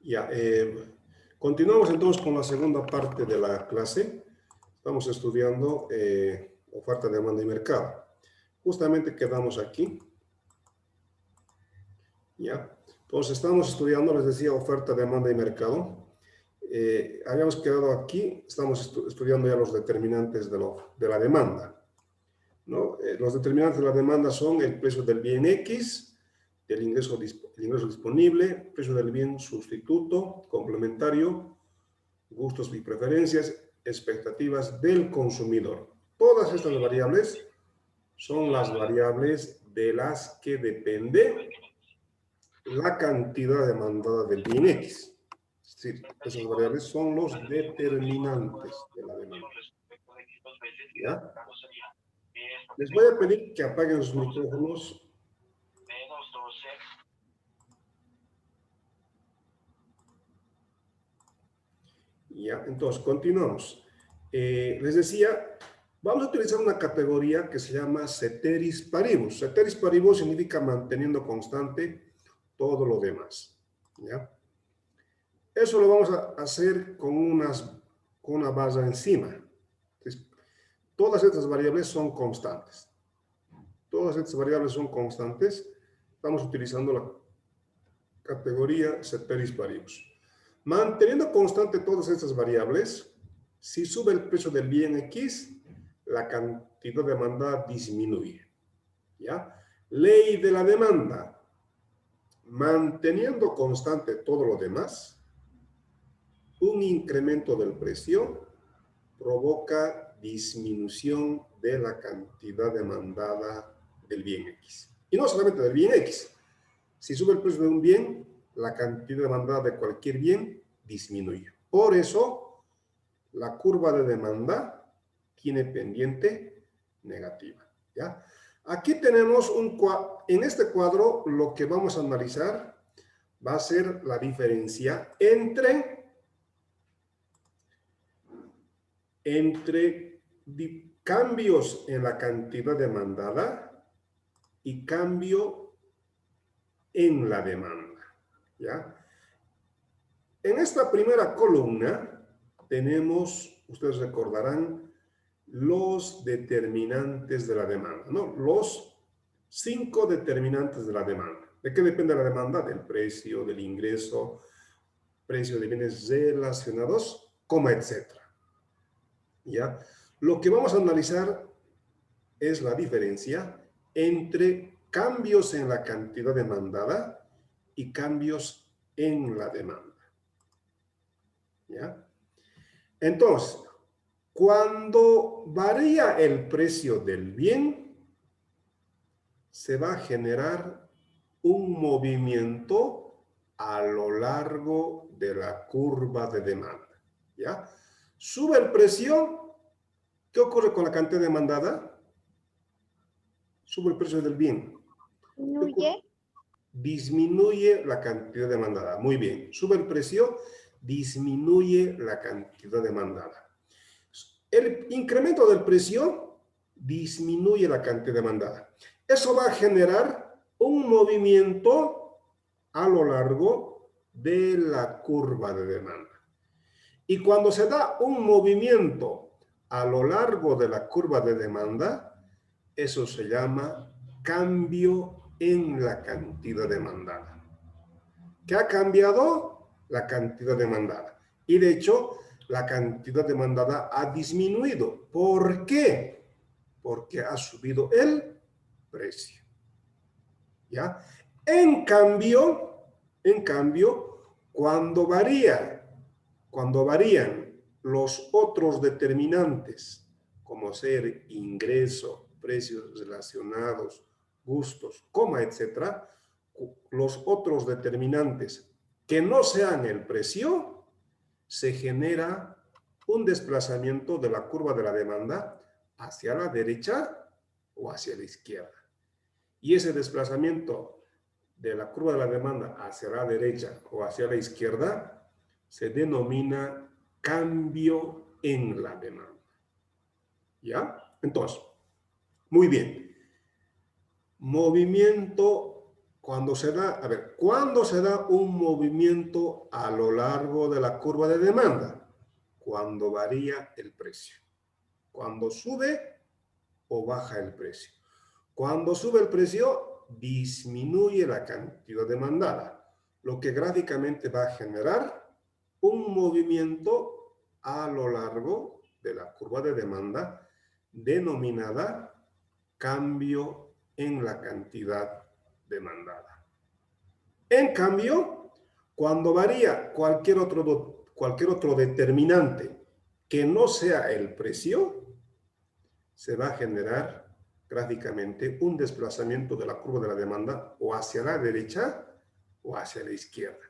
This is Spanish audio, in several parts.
Ya, continuamos entonces con la segunda parte de la clase. Estamos estudiando oferta, demanda y mercado. Justamente quedamos aquí. Ya, entonces estamos estudiando, les decía, oferta, demanda y mercado. Habíamos quedado aquí, estamos estudiando ya los determinantes de la demanda, ¿no? Los determinantes de la demanda son el precio del bien X, el ingreso disponible, precio del bien sustituto, complementario, gustos y preferencias, expectativas del consumidor. Todas estas variables son las variables de las que depende la cantidad demandada del bien X. Es decir, esas variables son los determinantes de la demanda. ¿Ya? Les voy a pedir que apaguen sus micrófonos. Ya, entonces, continuamos. Les decía, vamos a utilizar una categoría que se llama ceteris paribus. Ceteris paribus significa manteniendo constante todo lo demás. ¿Ya? Eso lo vamos a hacer con una base encima. Entonces, todas estas variables son constantes. Todas estas variables son constantes. Estamos utilizando la categoría ceteris paribus. Manteniendo constante todas estas variables, si sube el precio del bien X, la cantidad demandada disminuye. ¿Ya? Ley de la demanda. Manteniendo constante todo lo demás, un incremento del precio provoca disminución de la cantidad demandada del bien X. Y no solamente del bien X. Si sube el precio de un bien, la cantidad demandada de cualquier bien disminuye. Por eso, la curva de demanda tiene pendiente negativa. ¿Ya? Aquí tenemos en este cuadro lo que vamos a analizar va a ser la diferencia entre cambios en la cantidad demandada y cambio en la demanda. ¿Ya? En esta primera columna tenemos, ustedes recordarán, los determinantes de la demanda, ¿no? Los 5 determinantes de la demanda. ¿De qué depende la demanda? Del precio, del ingreso, precio de bienes relacionados, etcétera. ¿Ya? Lo que vamos a analizar es la diferencia entre cambios en la cantidad demandada y cambios en la demanda. ¿Ya? Entonces, cuando varía el precio del bien, se va a generar un movimiento a lo largo de la curva de demanda. ¿Ya? Sube el precio, ¿qué ocurre con la cantidad demandada? Sube el precio del bien. ¿Disminuye? Disminuye la cantidad demandada. Muy bien. Sube el precio, disminuye la cantidad demandada. El incremento del precio disminuye la cantidad demandada. Eso va a generar un movimiento a lo largo de la curva de demanda. Y cuando se da un movimiento a lo largo de la curva de demanda, eso se llama cambio en la cantidad demandada. ¿Qué ha cambiado? La cantidad demandada. Y de hecho, la cantidad demandada ha disminuido. ¿Por qué? Porque ha subido el precio. ¿Ya? En cambio, cuando varían los otros determinantes, como ser ingreso, precios relacionados, gustos, etcétera, los otros determinantes que no sean el precio, se genera un desplazamiento de la curva de la demanda hacia la derecha o hacia la izquierda. Y ese desplazamiento de la curva de la demanda hacia la derecha o hacia la izquierda se denomina cambio en la demanda. ¿Ya? Entonces, muy bien. Movimiento cuando se da, a ver, ¿cuándo se da un movimiento a lo largo de la curva de demanda? Cuando varía el precio. Cuando sube o baja el precio. Cuando sube el precio, disminuye la cantidad demandada, lo que gráficamente va a generar un movimiento a lo largo de la curva de demanda denominada cambio en la cantidad demandada. En cambio, cuando varía cualquier otro determinante que no sea el precio, se va a generar gráficamente un desplazamiento de la curva de la demanda o hacia la derecha o hacia la izquierda,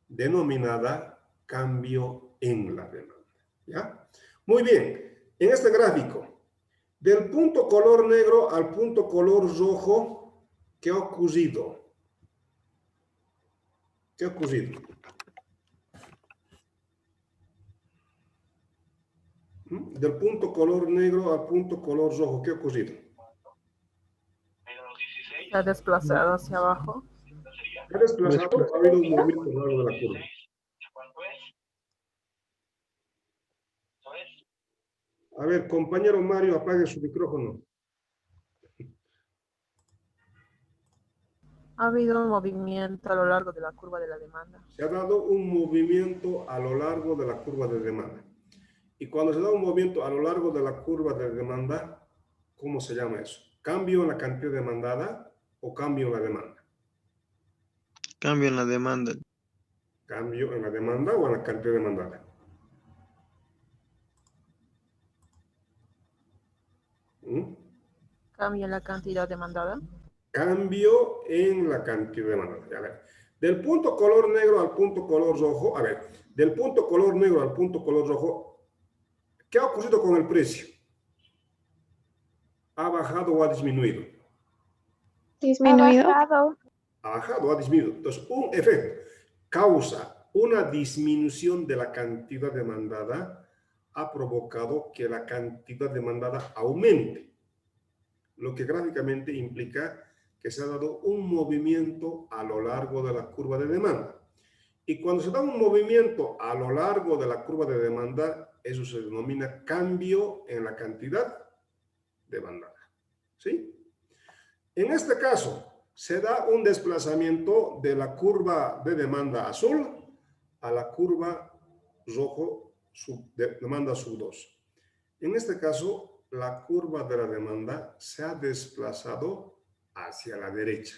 denominada cambio en la demanda. ¿Ya? Muy bien, en este gráfico, del punto color negro al punto color rojo, ¿qué ha ocurrido? ¿Qué ha ocurrido? Del punto color negro al punto color rojo, ¿qué ha ocurrido? Se ha desplazado hacia abajo. ¿Ha desplazado o ha habido un movimiento a lo largo de la curva? A ver, compañero Mario, apague su micrófono. Ha habido un movimiento a lo largo de la curva de la demanda. Se ha dado un movimiento a lo largo de la curva de demanda. Y cuando se da un movimiento a lo largo de la curva de demanda, ¿cómo se llama eso? ¿Cambio en la cantidad demandada o cambio en la demanda? Cambio en la demanda. ¿Cambio en la demanda o en la cantidad demandada? Cambio en la cantidad demandada. Cambio en la cantidad demandada. A ver, del punto color negro al punto color rojo, a ver, del punto color negro al punto color rojo, ¿qué ha ocurrido con el precio? ¿Ha bajado o ha disminuido? Disminuido. Ha bajado o ha disminuido. Entonces, un efecto causa una disminución de la cantidad demandada, ha provocado que la cantidad demandada aumente, lo que gráficamente implica que se ha dado un movimiento a lo largo de la curva de demanda. Y cuando se da un movimiento a lo largo de la curva de demanda, eso se denomina cambio en la cantidad demandada. ¿Sí? En este caso, se da un desplazamiento de la curva de demanda azul a la curva rojo de demanda sub 2. En este caso, la curva de la demanda se ha desplazado hacia la derecha.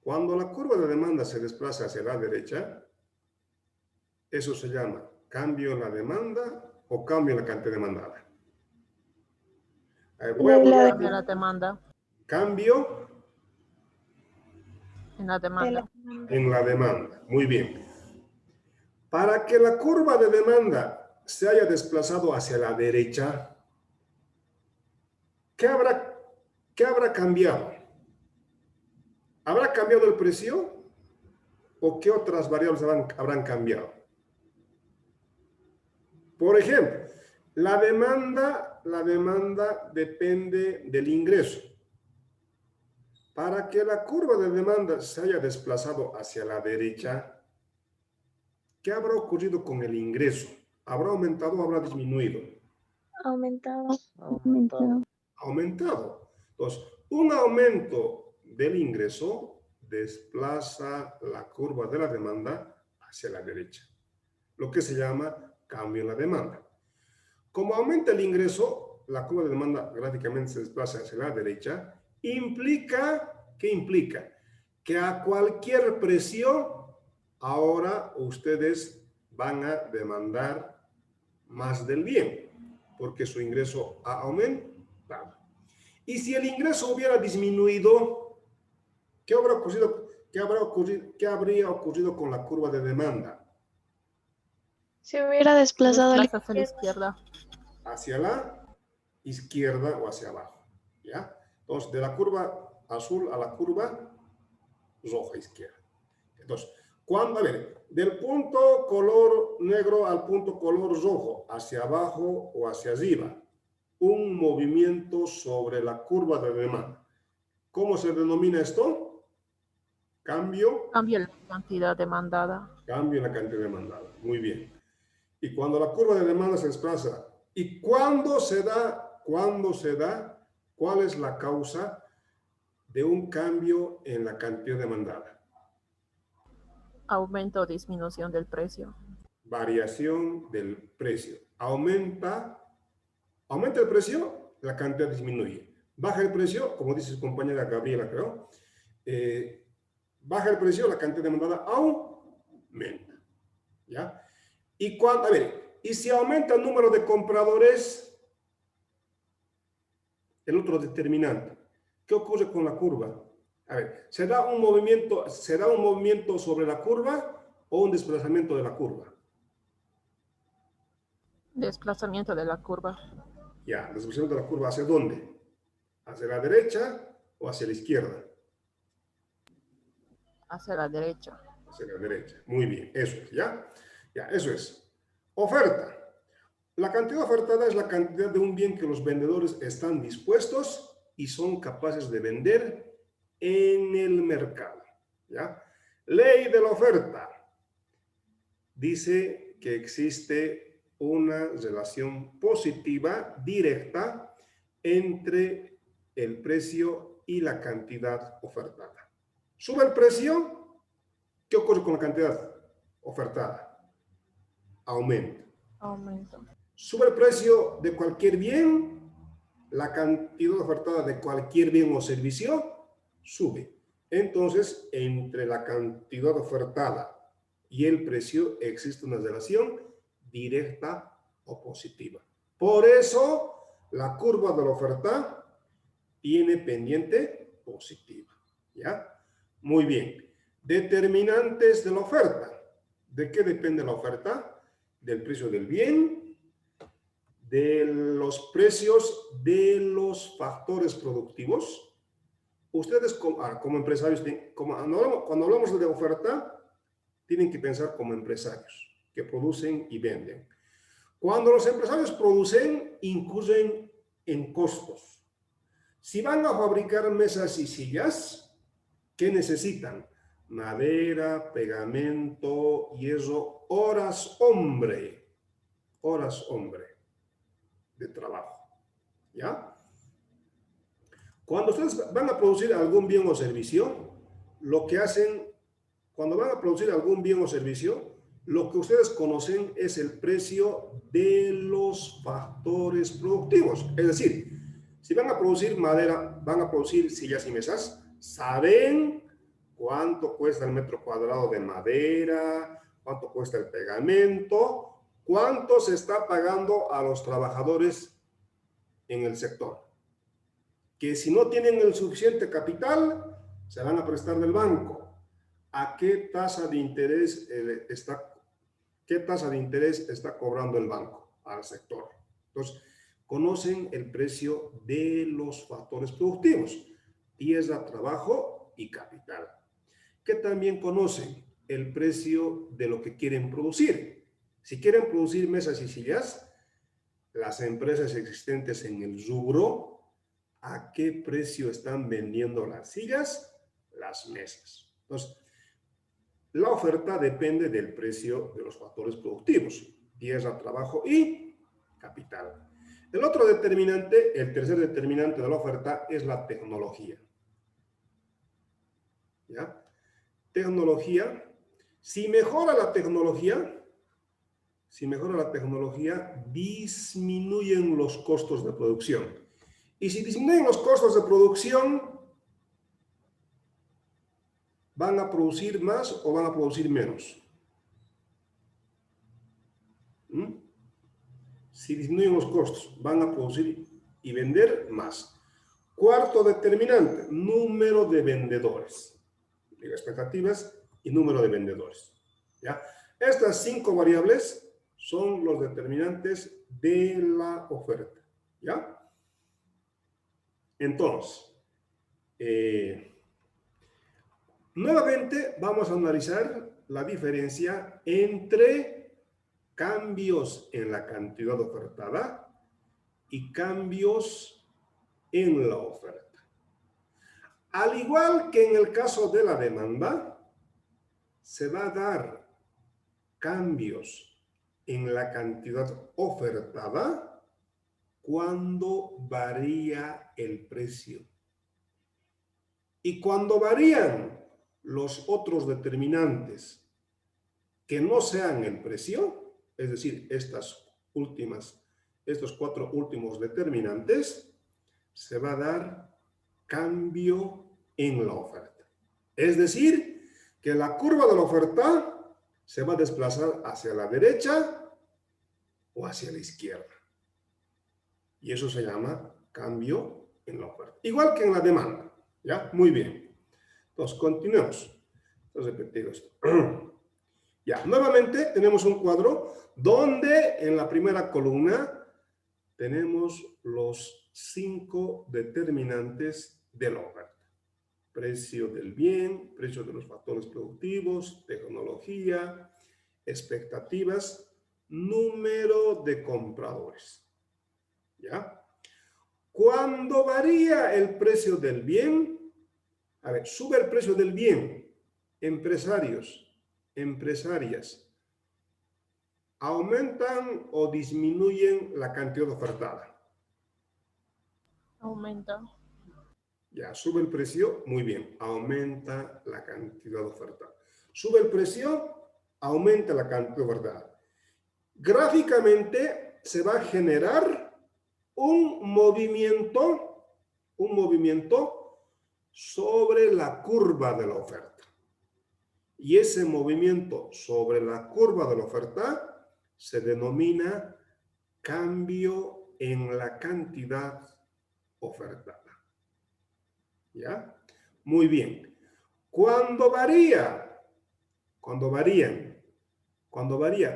Cuando la curva de demanda se desplaza hacia la derecha, eso se llama cambio en la demanda o cambio en la cantidad demandada. Voy a volver Cambio en la demanda. Cambio En la demanda. en la demanda. Muy bien. Para que la curva de demanda se haya desplazado hacia la derecha, ¿qué habrá cambiado? ¿Habrá cambiado el precio? ¿O qué otras variables habrán cambiado? Por ejemplo, la demanda depende del ingreso. Para que la curva de demanda se haya desplazado hacia la derecha, ¿qué habrá ocurrido con el ingreso? ¿Habrá aumentado o habrá disminuido? Aumentado. Aumentado. Entonces, un aumento del ingreso desplaza la curva de la demanda hacia la derecha, lo que se llama cambio en la demanda. Como aumenta el ingreso, la curva de demanda gráficamente se desplaza hacia la derecha. ¿Qué implica? Que a cualquier precio, ahora ustedes van a demandar más del bien, porque su ingreso ha aumentado. Y si el ingreso hubiera disminuido, ¿qué habría ocurrido con la curva de demanda? Se hubiera desplazado Desplaza hacia la izquierda. Hacia la izquierda o hacia abajo. ¿Ya? Entonces, de la curva azul a la curva roja izquierda. Entonces, del punto color negro al punto color rojo, hacia abajo o hacia arriba, un movimiento sobre la curva de demanda. ¿Cómo se denomina esto? Cambio. Cambio en la cantidad demandada. Cambio en la cantidad demandada. Muy bien. Y cuando la curva de demanda se desplaza, ¿y cuándo se da? ¿Cuándo se da? ¿Cuál es la causa de un cambio en la cantidad demandada? Aumento o disminución del precio. Variación del precio. Aumenta el precio, la cantidad disminuye. Baja el precio, como dice su compañera Gabriela, creo, baja el precio, la cantidad demandada aumenta. ¿Ya? Y cuando, a ver, y si aumenta el número de compradores, el otro determinante, ¿qué ocurre con la curva? A ver, ¿será un movimiento sobre la curva o un desplazamiento de la curva? Desplazamiento de la curva. Ya, desplazamiento de la curva, ¿hacia dónde? ¿Hacia la derecha o hacia la izquierda? Hacia la derecha. Hacia la derecha. Muy bien, eso es, ¿ya? Ya, eso es. Oferta. La cantidad ofertada es la cantidad de un bien que los vendedores están dispuestos y son capaces de vender en el mercado, ¿ya? Ley de la oferta. Dice que existe una relación positiva directa entre el precio y la cantidad ofertada. ¿Sube el precio? ¿Qué ocurre con la cantidad ofertada? Aumenta. Aumento. Sube el precio de cualquier bien, la cantidad ofertada de cualquier bien o servicio sube. Entonces, entre la cantidad ofertada y el precio existe una relación directa o positiva. Por eso, la curva de la oferta tiene pendiente positiva. ¿Ya? Muy bien. Determinantes de la oferta. ¿De qué depende la oferta? Del precio del bien, de los precios de los factores productivos. Ustedes como empresarios, cuando hablamos de oferta, tienen que pensar como empresarios que producen y venden. Cuando los empresarios producen, incurren en costos. Si van a fabricar mesas y sillas, ¿qué necesitan? Madera, pegamento, hierro, horas hombre de trabajo. ¿Ya? Cuando ustedes van a producir algún bien o servicio, lo que hacen, cuando van a producir algún bien o servicio, lo que ustedes conocen es el precio de los factores productivos. Es decir, si van a producir madera, van a producir sillas y mesas, saben cuánto cuesta el metro cuadrado de madera, cuánto cuesta el pegamento, cuánto se está pagando a los trabajadores en el sector. Que si no tienen el suficiente capital, se van a prestar del banco. ¿A qué tasa de interés está cobrando el banco al sector? Entonces, conocen el precio de los factores productivos, tierra, trabajo y capital. Que también conocen el precio de lo que quieren producir. Si quieren producir mesas y sillas, las empresas existentes en el rubro, ¿a qué precio están vendiendo las sillas? Las mesas. Entonces, la oferta depende del precio de los factores productivos, tierra, trabajo y capital. El otro determinante, el tercer determinante de la oferta es la tecnología. ¿Ya? Tecnología. Si mejora la tecnología, disminuyen los costos de producción. Y si disminuyen los costos de producción, ¿van a producir más o van a producir menos? Si disminuyen los costos, van a producir y vender más. Cuarto determinante, número de vendedores. Expectativas y número de vendedores. ¿Ya? Estas 5 variables son los determinantes de la oferta. ¿Ya? Entonces, nuevamente vamos a analizar la diferencia entre cambios en la cantidad ofertada y cambios en la oferta. Al igual que en el caso de la demanda, se va a dar cambios en la cantidad ofertada cuando varía el precio. Y cuando varían los otros determinantes que no sean el precio, es decir, estos 4 últimos determinantes, se va a dar cambio en la oferta. Es decir, que la curva de la oferta se va a desplazar hacia la derecha o hacia la izquierda. Y eso se llama cambio en la oferta. Igual que en la demanda. ¿Ya? Muy bien. Entonces, continuemos. Entonces, repetir esto. Ya, nuevamente tenemos un cuadro donde en la primera columna tenemos los 5 determinantes de la oferta. Precio del bien, precio de los factores productivos, tecnología, expectativas, número de compradores. ¿Ya? Cuando varía el precio del bien, a ver, sube el precio del bien, empresarios, empresarias, ¿aumentan o disminuyen la cantidad ofertada? Aumenta. Ya, sube el precio, muy bien, aumenta la cantidad ofertada. Sube el precio, aumenta la cantidad ofertada. Gráficamente se va a generar un movimiento sobre la curva de la oferta. Y ese movimiento sobre la curva de la oferta se denomina cambio en la cantidad ofertada. ¿Ya? Muy bien. Cuando varía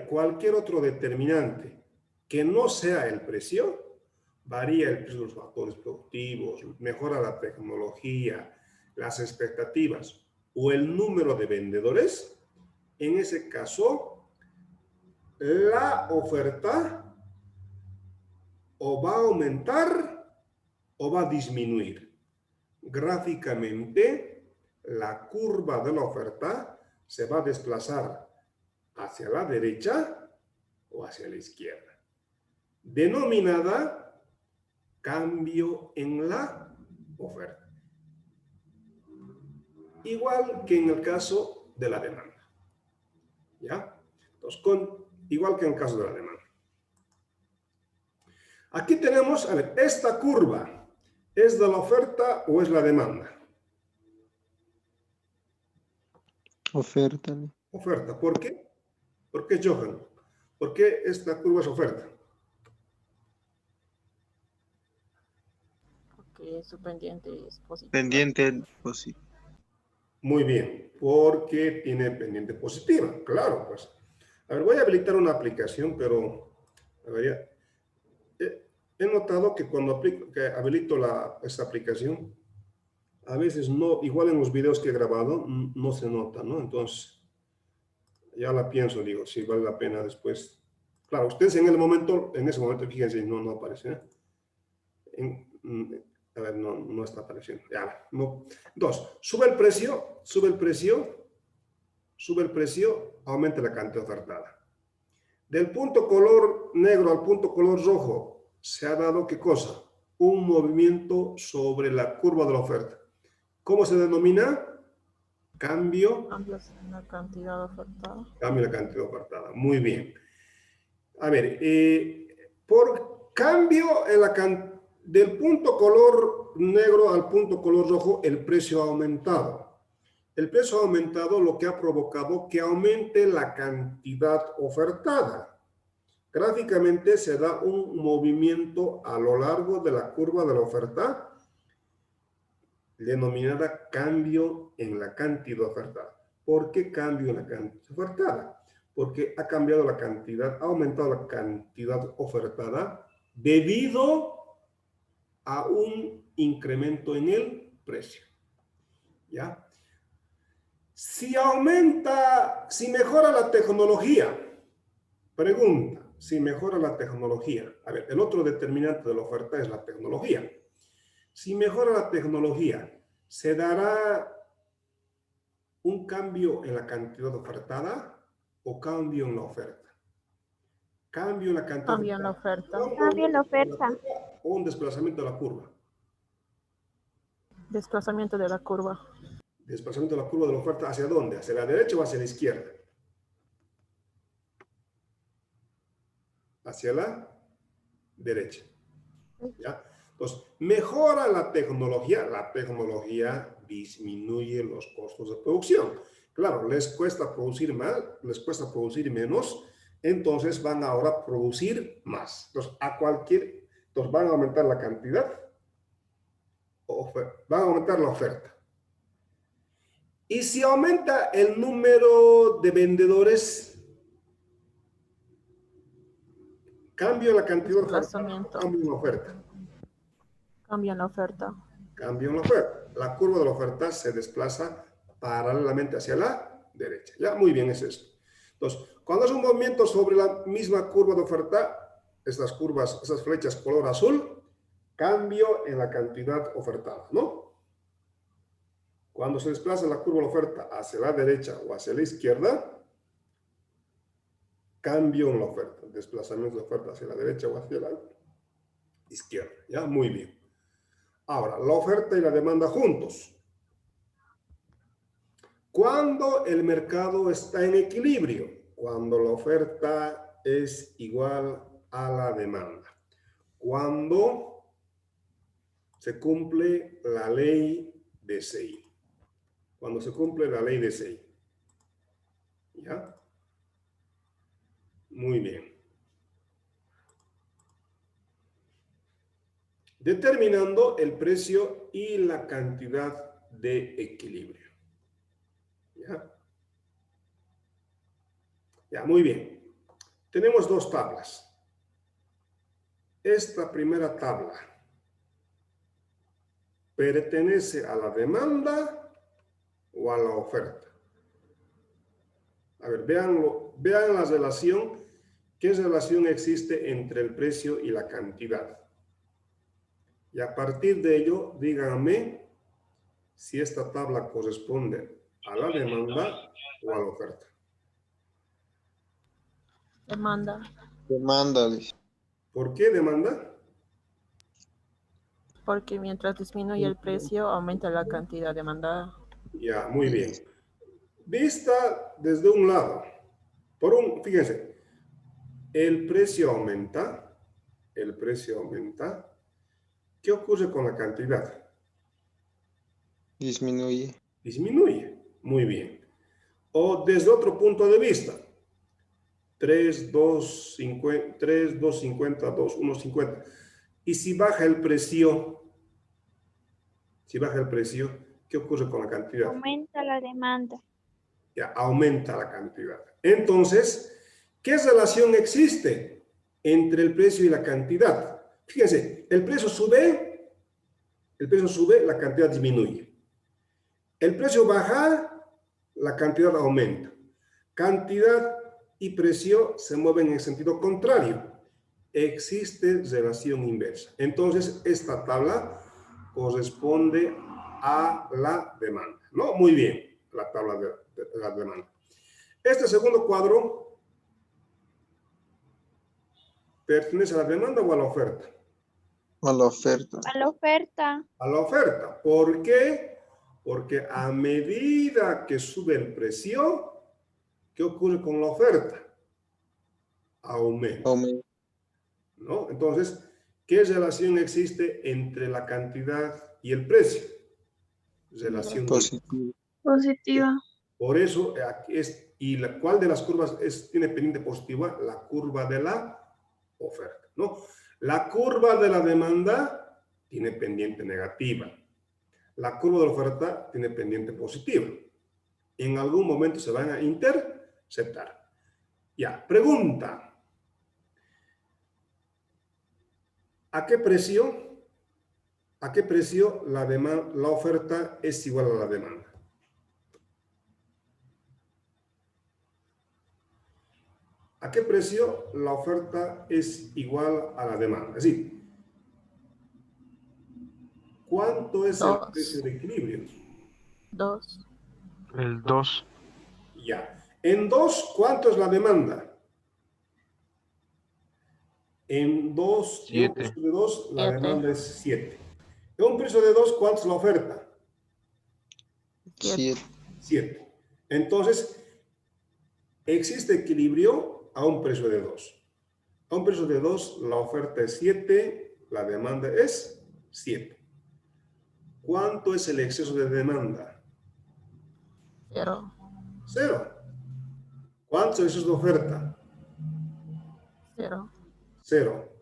cualquier otro determinante que no sea el precio, varía el precio de los factores productivos, mejora la tecnología, las expectativas o el número de vendedores, en ese caso, la oferta o va a aumentar o va a disminuir. Gráficamente, la curva de la oferta se va a desplazar hacia la derecha o hacia la izquierda, denominada cambio en la oferta. Igual que en el caso de la demanda. ¿Ya? Entonces, igual que en el caso de la demanda. Aquí tenemos, a ver, esta curva, ¿es de la oferta o es la demanda? Oferta. Oferta. ¿Por qué? ¿Por qué, Johan? ¿Por qué esta curva es oferta? Porque su pendiente es positiva. Pendiente positivo. Muy bien, porque tiene pendiente positiva, claro, pues. A ver, voy a habilitar una aplicación, pero a ver, he notado que cuando habilito esta aplicación, a veces no, igual en los videos que he grabado, no se nota, ¿no? Entonces, ya la pienso, digo, si vale la pena después. Claro, ustedes en ese momento, fíjense, no aparece, ¿eh? A ver, no está apareciendo. Ya, no. Dos, sube el precio, aumenta la cantidad ofertada. Del punto color negro al punto color rojo, se ha dado, ¿qué cosa? Un movimiento sobre la curva de la oferta. ¿Cómo se denomina? Cambio. Cambios en la cantidad ofertada. Cambio en la cantidad ofertada. Muy bien. A ver, por cambio en la cantidad, del punto color negro al punto color rojo, el precio ha aumentado. El precio ha aumentado, lo que ha provocado que aumente la cantidad ofertada. Gráficamente se da un movimiento a lo largo de la curva de la oferta, denominada cambio en la cantidad ofertada. ¿Por qué cambio en la cantidad ofertada? Porque ha cambiado la cantidad, ha aumentado la cantidad ofertada debido a un incremento en el precio. ¿Ya? Si mejora la tecnología, pregunta, si mejora la tecnología. A ver, el otro determinante de la oferta es la tecnología. Si mejora la tecnología, ¿Se dará un cambio en la cantidad ofertada o cambio en la oferta? Cambio en la cantidad Cambio en la oferta. Cambio en la oferta. o un desplazamiento de la curva. Desplazamiento de la curva. Desplazamiento de la curva de la oferta, ¿hacia dónde? ¿Hacia la derecha o hacia la izquierda? Hacia la derecha. ¿Ya? Entonces, mejora la tecnología disminuye los costos de producción. Claro, les cuesta producir más, les cuesta producir menos, entonces van ahora a producir más. Entonces, entonces van a aumentar la cantidad, van a aumentar la oferta. Y si aumenta el número de vendedores, cambio la cantidad de oferta, Desplazamiento. cambio en la oferta. Cambio en la oferta. Cambio en la oferta. La curva de la oferta se desplaza paralelamente hacia la derecha. Ya, muy bien, es esto. Entonces, cuando es un movimiento sobre la misma curva de oferta, estas curvas, esas flechas color azul, cambio en la cantidad ofertada, ¿no? Cuando se desplaza la curva de la oferta hacia la derecha o hacia la izquierda, cambio en la oferta, desplazamiento de oferta hacia la derecha o hacia la izquierda. Ya, muy bien. Ahora, la oferta y la demanda juntos. Cuando el mercado está en equilibrio, cuando la oferta es igual a la demanda, cuando se cumple la ley de Say. Cuando se cumple la ley de Say. ¿Ya? Muy bien. Determinando el precio y la cantidad de equilibrio. ¿Ya? Ya, muy bien. Tenemos dos tablas. Esta primera tabla pertenece a la demanda o a la oferta. A ver, vean la relación. ¿Qué relación existe entre el precio y la cantidad? Y a partir de ello, díganme si esta tabla corresponde a la demanda o a la oferta. Demanda. Demanda, dice. ¿Por qué demanda? Porque mientras disminuye el precio, aumenta la cantidad demandada. Ya, muy bien. Vista desde un lado. Fíjense, el precio aumenta. ¿Qué ocurre con la cantidad? Disminuye. Disminuye. Muy bien. O desde otro punto de vista. 3, 2, 50, 3, 2, 50, 2, 1, 50. Y si baja el precio, ¿qué ocurre con la cantidad? Aumenta la demanda. Ya, aumenta la cantidad. Entonces, ¿qué relación existe entre el precio y la cantidad? Fíjense, el precio sube, la cantidad disminuye. El precio baja, la cantidad aumenta. Cantidad y precio se mueven en el sentido contrario. Existe relación inversa. Entonces, esta tabla corresponde a la demanda, ¿no? Muy bien, la tabla de la demanda. Este segundo cuadro pertenece a la demanda o a la oferta. A la oferta. A la oferta. A la oferta. ¿Por qué? Porque a medida que sube el precio, ¿qué ocurre con la oferta? Aumenta. Aumenta. ¿No? Entonces, ¿qué relación existe entre la cantidad y el precio? Relación Positivo. Positiva. Por eso, ¿cuál de las curvas tiene pendiente positiva? La curva de la oferta, ¿no? La curva de la demanda tiene pendiente negativa. La curva de la oferta tiene pendiente positiva. En algún momento se van a interceptar. Ya, pregunta. ¿A qué precio la oferta es igual a la demanda? ¿A qué precio la oferta es igual a la demanda? Es decir, ¿cuánto es el Dos. precio de equilibrio? 2. El 2. Ya. En 2, ¿cuánto es la demanda? En 2, en un 7. precio de 2, la 7. demanda es 7. En un precio de 2, ¿cuánto es la oferta? 7. 7. Entonces, existe equilibrio a un precio de 2. A un precio de 2, la oferta es 7, la demanda es 7. ¿Cuánto es el exceso de demanda? 0. 0. ¿Cuánto es el exceso de oferta? 0. 0.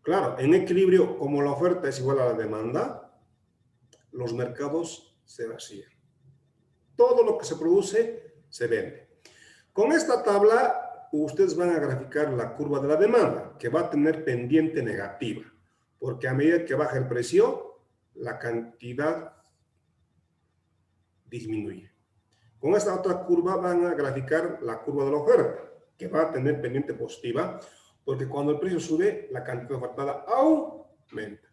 Claro, en equilibrio, como la oferta es igual a la demanda, los mercados se vacían. Todo lo que se produce se vende. Con esta tabla, ustedes van a graficar la curva de la demanda, que va a tener pendiente negativa, porque a medida que baja el precio, la cantidad disminuye. Con esta otra curva van a graficar la curva de la oferta, que va a tener pendiente positiva, porque cuando el precio sube, la cantidad ofertada aumenta.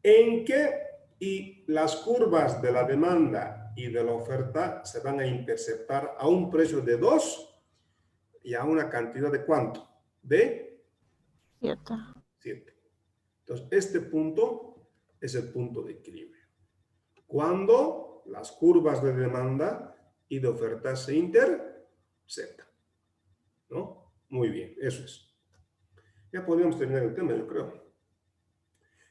¿En qué? Y las curvas de la demanda y de la oferta se van a interceptar a un precio de 2 y a una cantidad de ¿cuánto? De 7. 7. Entonces, este punto es el punto de equilibrio. Cuando las curvas de demanda y de oferta se interceptan. ¿No? Muy bien, eso es. Ya podríamos terminar el tema, yo creo.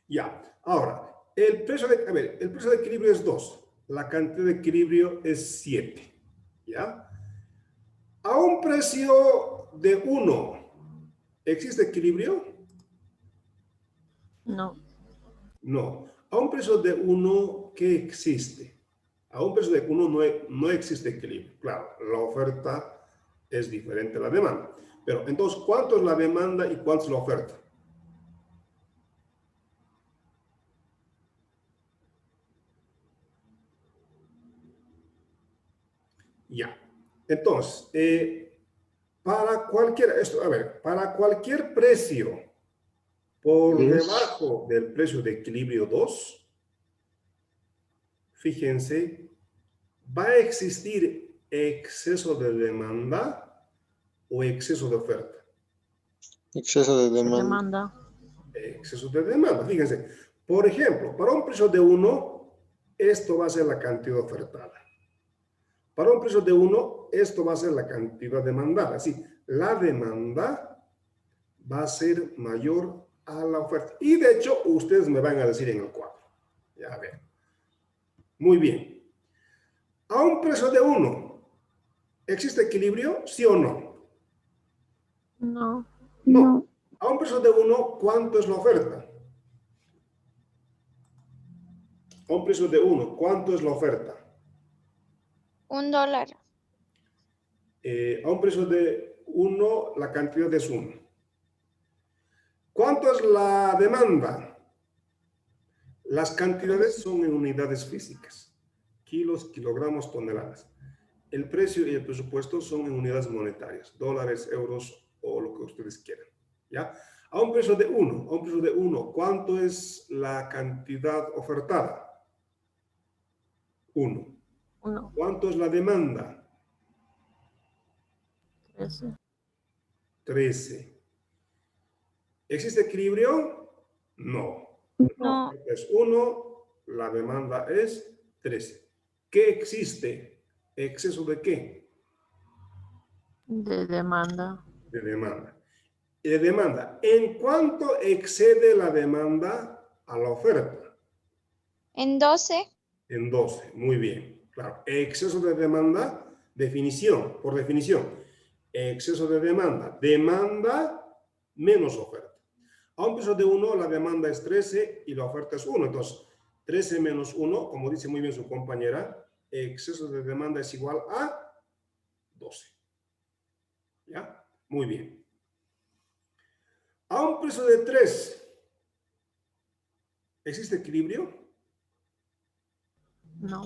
Ya, ahora, el precio de equilibrio es 2. La cantidad de equilibrio es 7. ¿Ya? A un precio de 1, ¿existe equilibrio? No. No. A un precio de 1, ¿qué existe? A un precio de 1 no existe equilibrio. Claro, la oferta es diferente a la demanda. Pero entonces, ¿cuánto es la demanda y cuánto es la oferta? Ya. Entonces, para cualquier precio por debajo del precio de equilibrio 2, fíjense, va a existir exceso de demanda o exceso de oferta. Exceso de demanda. Demanda. Exceso de demanda, fíjense. Por ejemplo, para un precio de 1, esto va a ser la cantidad ofertada. Para un precio de 1, esto va a ser la cantidad demandada. Así, la demanda va a ser mayor a la oferta. Y de hecho, ustedes me van a decir en el cuadro. Ya ven. Muy bien. A un precio de 1, ¿existe equilibrio? ¿Sí o no? No. No. A un precio de 1, ¿cuánto es la oferta? A un precio de 1, ¿cuánto es la oferta? $1. A un precio de 1, la cantidad es 1. ¿Cuánto es la demanda? Las cantidades son en unidades físicas. Kilos, kilogramos, toneladas. El precio y el presupuesto son en unidades monetarias. Dólares, euros o lo que ustedes quieran. ¿Ya? A un precio de 1, ¿cuánto es la cantidad ofertada? 1. 1. ¿Cuánto es la demanda? 13. 13. ¿Existe equilibrio? No. No. Es 1, la demanda es 13. ¿Qué existe? ¿Exceso de qué? De demanda. De demanda. De demanda. ¿En cuánto excede la demanda a la oferta? En 12. En 12. Muy bien. Claro. Exceso de demanda, definición, por definición. Exceso de demanda. Demanda menos oferta. A un precio de 1, la demanda es 13 y la oferta es 1. Entonces, 13 menos 1, como dice muy bien su compañera, exceso de demanda es igual a 12. ¿Ya? Muy bien. A un precio de 3, ¿existe equilibrio? No.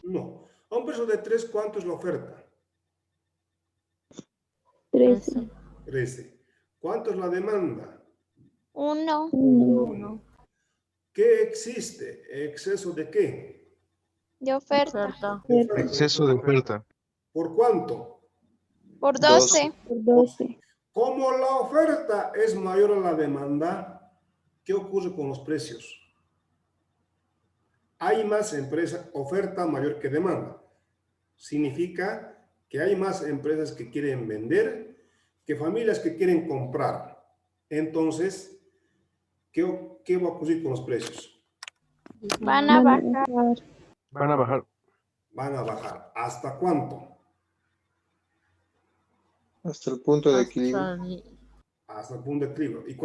No. A un precio de 3, ¿cuánto es la oferta? 13. 13. ¿Cuánto es la demanda? 1. 1. ¿Qué existe? ¿Exceso de qué? De oferta. Oferta. De oferta. Exceso de oferta. ¿Por cuánto? Por 12. 12. Por 12. Como la oferta es mayor a la demanda, ¿qué ocurre con los precios? Hay más oferta mayor que demanda. Significa que hay más empresas que quieren vender que familias que quieren comprar. Entonces, ¿qué va a ocurrir con los precios? Van a bajar. Van a bajar. Van a bajar. ¿Hasta cuánto? Hasta el punto de equilibrio. Hasta el punto de equilibrio. ¿Y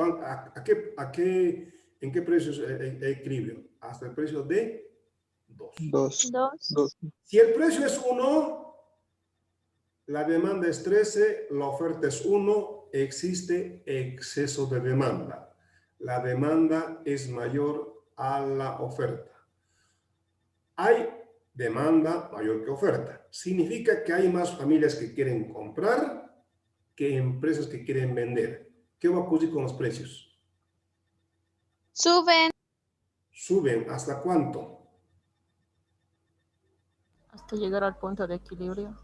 en qué precios equilibrio? Hasta el precio de 2. 2. 2. Si el precio es 1, la demanda es 13, la oferta es 1, existe exceso de demanda. La demanda es mayor a la oferta. Hay demanda mayor que oferta. Significa que hay más familias que quieren comprar que empresas que quieren vender. ¿Qué va a ocurrir con los precios? Suben. Suben. ¿Hasta cuánto? Hasta llegar al punto de equilibrio.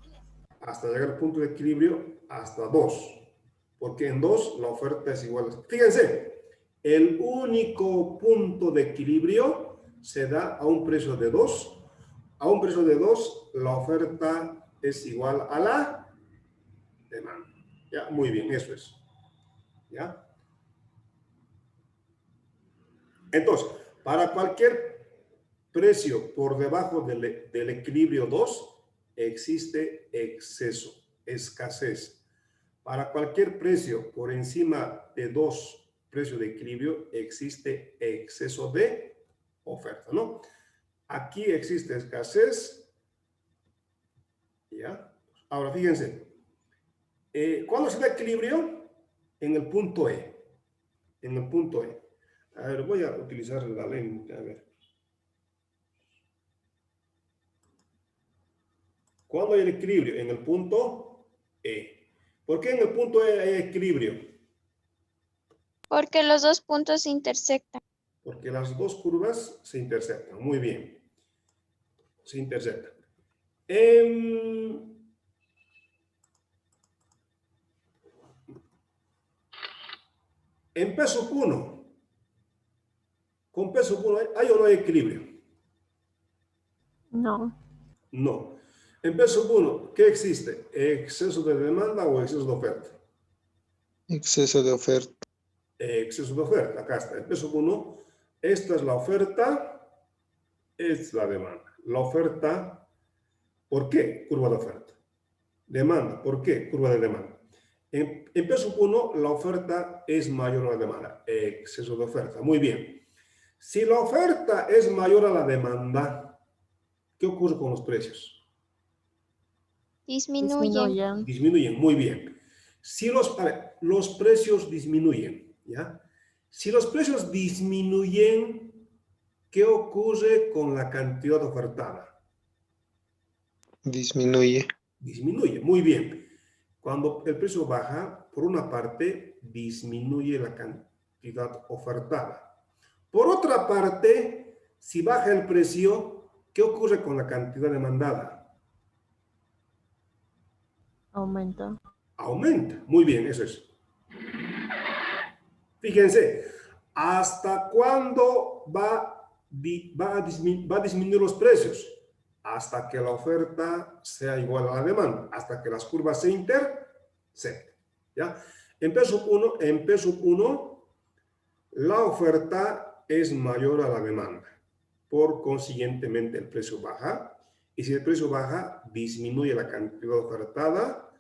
Hasta llegar al punto de equilibrio, hasta 2. Porque en 2 la oferta es igual. Fíjense, el único punto de equilibrio se da a un precio de 2. A un precio de 2, la oferta es igual a la demanda. ¿Ya? Muy bien, eso es. ¿Ya? Entonces, para cualquier precio por debajo del equilibrio 2, existe exceso, escasez. Para cualquier precio por encima de 2 precios de equilibrio, existe exceso de oferta, ¿no? Aquí existe escasez. ¿Ya? Ahora, fíjense. ¿Cuándo se da equilibrio? En el punto E. En el punto E. A ver, voy a utilizar la lente. A ver. ¿Cuándo hay el equilibrio? En el punto E. ¿Por qué en el punto E hay equilibrio? Porque los dos puntos se intersectan. Porque las dos curvas se intersectan. Muy bien. Se intersectan. En peso cuno. Con peso cuno, ¿hay o no hay equilibrio? No. No. En peso cuno, ¿qué existe? ¿Exceso de demanda o exceso de oferta? Exceso de oferta. Exceso de oferta. Acá está. En peso cuno, esta es la oferta, esta es la demanda. La oferta, ¿por qué? Curva de oferta. Demanda, ¿por qué? Curva de demanda. En peso cuno, la oferta es mayor a la demanda. Exceso de oferta. Muy bien. Si la oferta es mayor a la demanda, ¿qué ocurre con los precios? Disminuyen. Disminuyen, muy bien. Si los precios disminuyen, ¿ya? Si los precios disminuyen, ¿qué ocurre con la cantidad ofertada? Disminuye. Disminuye, muy bien. Cuando el precio baja, por una parte, disminuye la cantidad ofertada. Por otra parte, si baja el precio, ¿qué ocurre con la cantidad demandada? Aumenta. Aumenta. Muy bien, eso es. Fíjense, ¿hasta cuándo va a disminuir los precios? Hasta que la oferta sea igual a la demanda, hasta que las curvas se intersecten. ¿Ya? En peso 1, la oferta es mayor a la demanda. Por consiguientemente, el precio baja. Y si el precio baja, disminuye la cantidad ofertada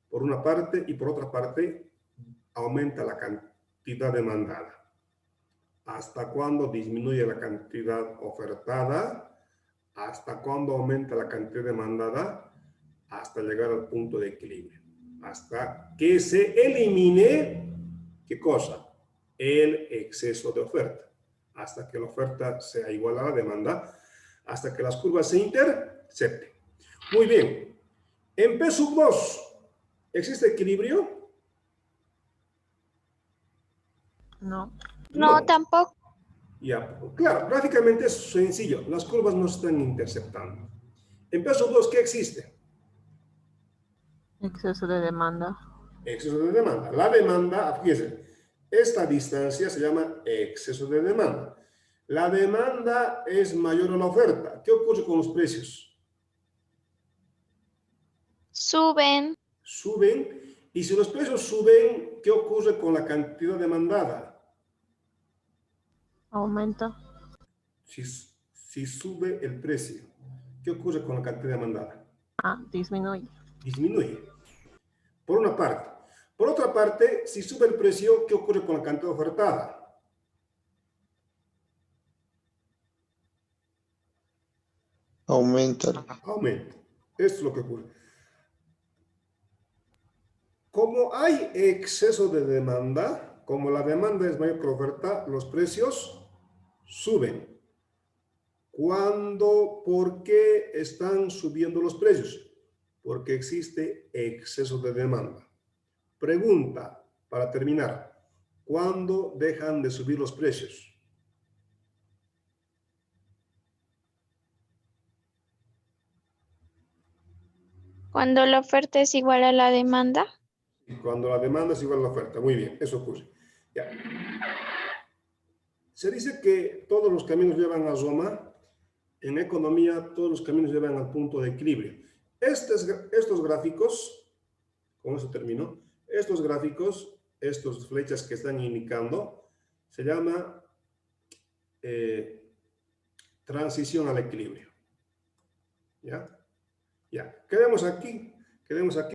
por una parte y por otra parte, aumenta la cantidad demandada. ¿Hasta cuándo disminuye la cantidad ofertada? ¿Hasta cuándo aumenta la cantidad demandada? Hasta llegar al punto de equilibrio. Hasta que se elimine, ¿qué cosa? El exceso de oferta. Hasta que la oferta sea igual a la demanda, hasta que las curvas se intersecten. Muy bien. En P2, ¿existe equilibrio? No. No, tampoco. Ya, claro, gráficamente es sencillo. Las curvas no están interceptando. En paso 2, ¿qué existe? Exceso de demanda. Exceso de demanda. La demanda, fíjense, esta distancia se llama exceso de demanda. La demanda es mayor a la oferta. ¿Qué ocurre con los precios? Suben. Suben. Y si los precios suben, ¿qué ocurre con la cantidad demandada? Aumenta. Si sube el precio, ¿qué ocurre con la cantidad demandada? Disminuye. Disminuye. Por una parte. Por otra parte, si sube el precio, ¿qué ocurre con la cantidad ofertada? Aumenta. Aumenta. Esto es lo que ocurre. Como hay exceso de demanda, como la demanda es mayor que la oferta, los precios suben. ¿Por qué están subiendo los precios? Porque existe exceso de demanda. Pregunta, para terminar, ¿cuándo dejan de subir los precios? Cuando la oferta es igual a la demanda. Cuando la demanda es igual a la oferta. Muy bien, eso ocurre. Ya. Se dice que todos los caminos llevan a Roma. En economía, todos los caminos llevan al punto de equilibrio. Estos gráficos, con eso termino, estos gráficos, estas flechas que están indicando, se llama transición al equilibrio. ¿Ya? Ya. Quedemos aquí.